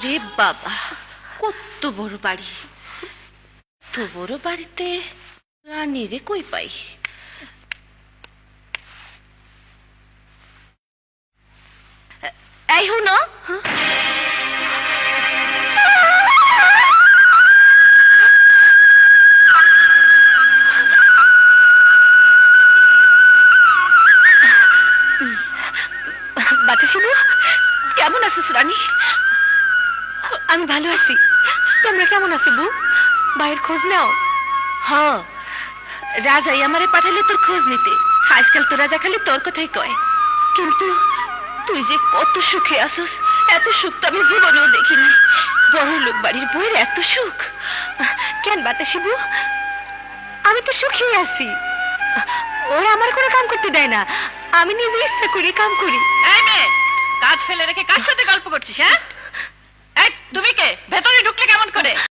ওরে বাবা, কত বড় বাড়ি! তো বড় বাড়িতে রানীরে কই পাই? এই হুনো, বাতাসিবু, কেমন আছিস রানী? আমি ভালো আছি। তোমরা কেমন আছো বউ? ভাইয়ের খোঁজ নাও। হ, রাজাই আমারে পাঠালো তোর খোঁজ নিতে। আজকাল তো রাজা খালি তোর কথাই কয়। কিন্তু তুই যে কত সুখে আসিস, এত সুখ তো আমি জীবনেও দেখি নাই। বড় লোক বাড়ির বউয়ের এত সুখ! কেন বাতাসিবু, আমি তো সুখী আছি। ওরা আমার কোনো কাম করতে দেয় না, আমি নিজে ইচ্ছা করি কাম করি। এই মেয়ে, কাজ ফেলে রেখে কার সাথে গল্প করছিস? হ্যাঁ, তুমি কে? ভেতরে ঢুকলে কেমন করে?